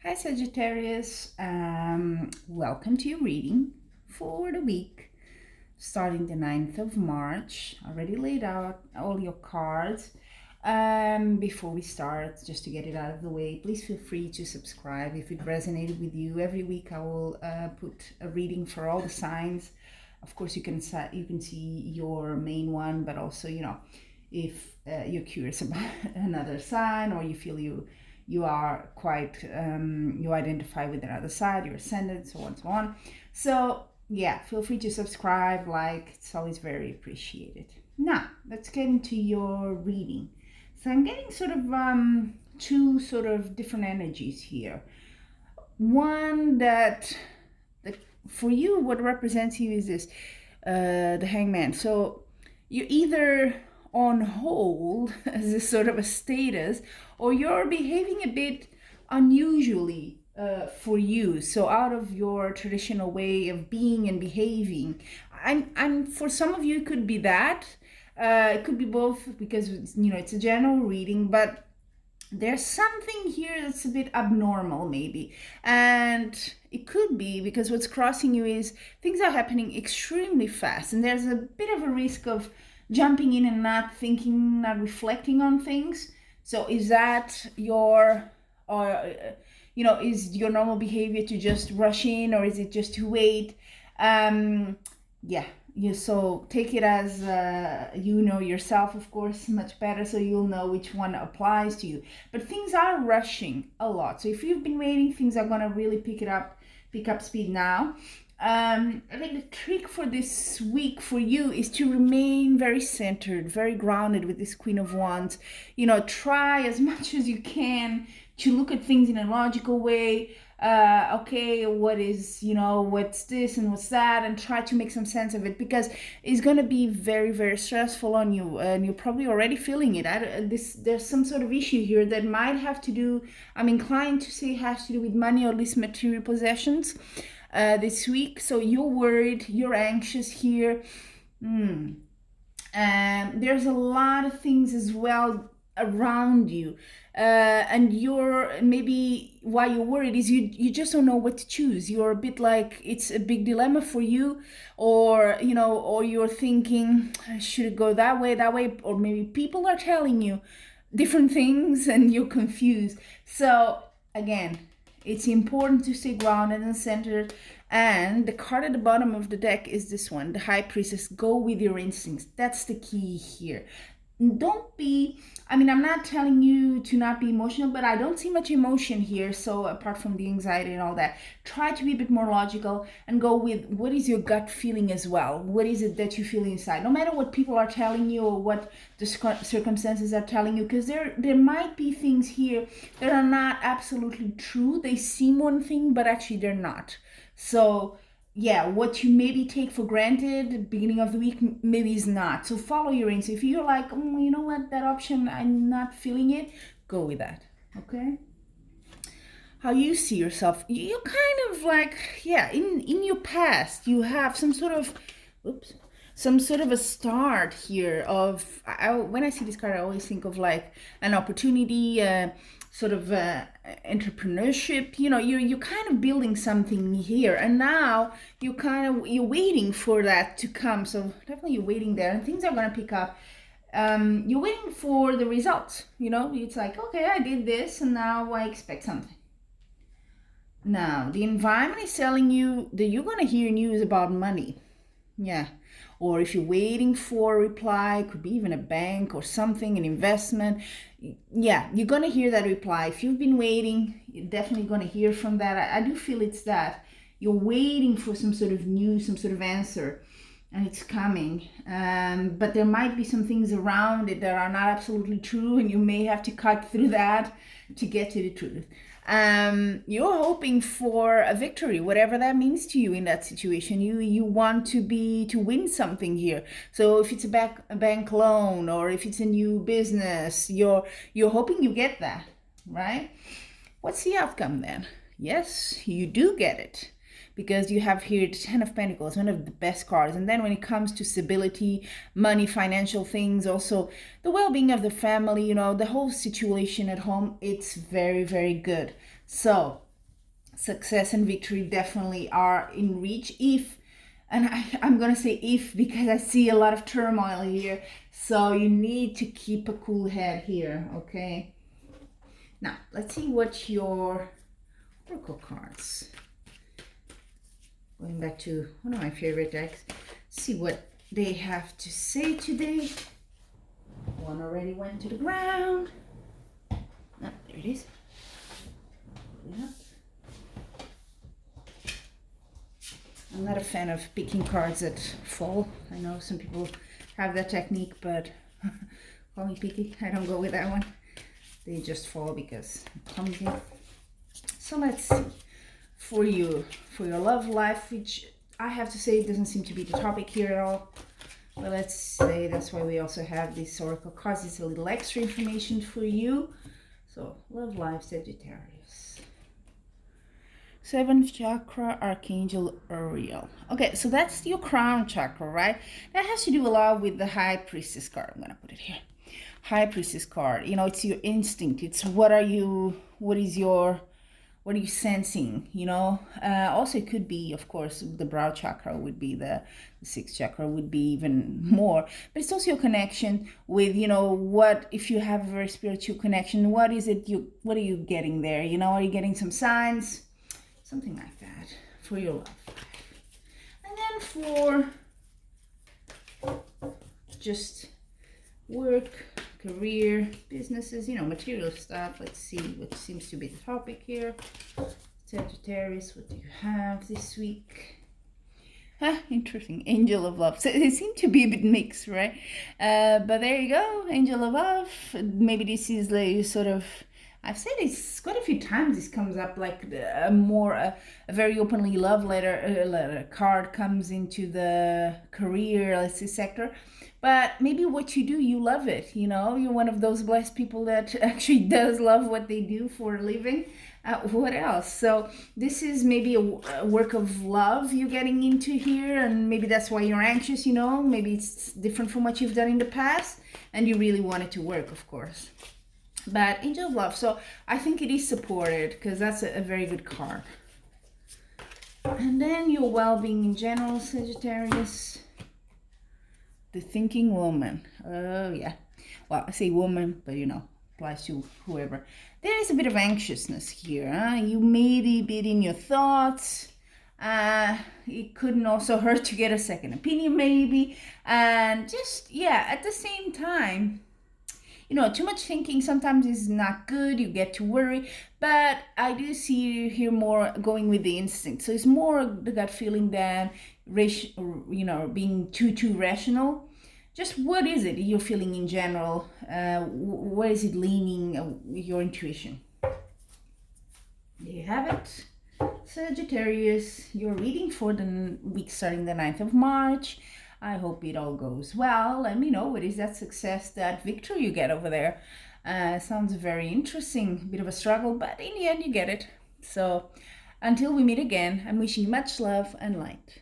Hi Sagittarius, welcome to your reading for the week starting the 9th of March. Already laid out all your cards. Before we start, just to get it out of the way, please feel free to subscribe if it resonated with you. Every week I will put a reading for all the signs. Of course, you can see your main one, but also, if you're curious about another sign, or you feel you are quite you identify with another side, your ascendant, so on and so on. So yeah, feel free to subscribe, like, it's always very appreciated. Now let's get into your reading. So I'm getting sort of two sort of different energies here. One that for you, what represents you is this, the Hangman. So you're either on hold as a sort of a status, or you're behaving a bit unusually for you, so out of your traditional way of being and behaving. I'm for some of you it could be that, it could be both, because it's a general reading, but there's something here that's a bit abnormal maybe, and it could be because what's crossing you is things are happening extremely fast, and there's a bit of a risk of jumping in and not thinking, not reflecting on things. So is that your, or is your normal behavior to just rush in, or is it just to wait? Yeah, so take it as yourself, of course, much better, so you'll know which one applies to you. But things are rushing a lot, so if you've been waiting, things are going to really pick up speed now. I think the trick for this week for you is to remain very centered, very grounded with this Queen of Wands. Try as much as you can to look at things in a logical way. Okay, what's this and what's that, and try to make some sense of it, because it's going to be very, very stressful on you, and you're probably already feeling it. There's some sort of issue here that might have to do, I'm inclined to say, has to do with money, or at least material possessions this week. So you're worried, you're anxious here. There's a lot of things as well around you, and maybe why you're worried is you just don't know what to choose. You're a bit like, it's a big dilemma for you, or you're thinking, should it go that way, or maybe people are telling you different things and you're confused. So again, it's important to stay grounded and centered. And the card at the bottom of the deck is this one, the High Priestess. Go with your instincts. That's the key here. Don't be, I'm not telling you to not be emotional, but I don't see much emotion here. So apart from the anxiety and all that, try to be a bit more logical and go with what is your gut feeling as well. What is it that you feel inside? No matter what people are telling you or what the circumstances are telling you, because there might be things here that are not absolutely true. They seem one thing, but actually they're not. So yeah, what you maybe take for granted beginning of the week maybe is not. So follow your instinct. If you're like, you know what, that option, I'm not feeling it, go with that. Okay? How you see yourself, you kind of like, yeah, in your past, you have some sort of a start here of, when I see this card, I always think of like an opportunity, sort of entrepreneurship. You're kind of building something here, and now you're waiting for that to come. So definitely you're waiting there, and things are going to pick up. You're waiting for the results. It's like, okay, I did this, and now I expect something. Now the environment is telling you that you're going to hear news about money. Yeah. Or if you're waiting for a reply, it could be even a bank or something, an investment. Yeah, you're going to hear that reply. If you've been waiting, you're definitely going to hear from that. I do feel it's that. You're waiting for some sort of news, some sort of answer, and it's coming. But there might be some things around it that are not absolutely true, and you may have to cut through that to get to the truth. You're hoping for a victory, whatever that means to you in that situation. You want to win something here. So if it's a bank loan, or if it's a new business, you're hoping you get that, right? What's the outcome then? Yes, you do get it, because you have here the Ten of Pentacles, one of the best cards. And then when it comes to stability, money, financial things, also the well-being of the family, the whole situation at home, it's very, very good. So success and victory definitely are in reach if, and I'm gonna say if because I see a lot of turmoil here, so you need to keep a cool head here, okay? Now let's see what your oracle cards, going back to one of my favorite decks, see what they have to say today. One already went to the ground. Oh, there it is. Yep. I'm not a fan of picking cards that fall. I know some people have that technique, but call me picky. I don't go with that one. They just fall because I'm clumsy. So let's see. For you, for your love life, which I have to say doesn't seem to be the topic here at all. But let's say that's why we also have this oracle cards. It's a little extra information for you. So love life, Sagittarius. 7th chakra, Archangel Uriel. Okay, so that's your crown chakra, right? That has to do a lot with the High Priestess card. I'm gonna put it here. High Priestess card. You know, it's your instinct. It's what are you sensing, you know? Also, it could be, of course, the brow chakra would be the 6th chakra would be even more. But it's also your connection with, you know, what, if you have a very spiritual connection, what are you getting there? You know, are you getting some signs? Something like that for your love life. And then for just work, career, businesses, you know, material stuff. Let's see what seems to be the topic here. Sagittarius, what do you have this week? Interesting. Angel of Love. So they seem to be a bit mixed, right? But there you go. Angel of Love. Maybe this is like sort of, I've said this quite a few times. This comes up like a very openly love letter card comes into the career, let's say, sector. But maybe what you do, you love it. You know, you're one of those blessed people that actually does love what they do for a living. What else? So this is maybe a work of love you're getting into here, and maybe that's why you're anxious. You know, maybe it's different from what you've done in the past, and you really want it to work, of course. But Angel of Love, so I think it is supported because that's a very good card. And then your well-being in general, Sagittarius. The Thinking Woman. Oh yeah. Well, I say woman, but you know, applies to whoever. There is a bit of anxiousness here. You may be a bit in your thoughts. It couldn't also hurt to get a second opinion maybe. And just, yeah, at the same time, you know, too much thinking sometimes is not good. You get to worry. But I do see you here more going with the instinct. So it's more the gut feeling than, you know, being too rational. Just what is it you're feeling in general? Where is it leaning, your intuition? There you have it. Sagittarius, your reading for the week starting the 9th of March. I hope it all goes well. Let me know what is that success, that victory you get over there. Sounds very interesting. A bit of a struggle, but in the end you get it. So until we meet again, I'm wishing you much love and light.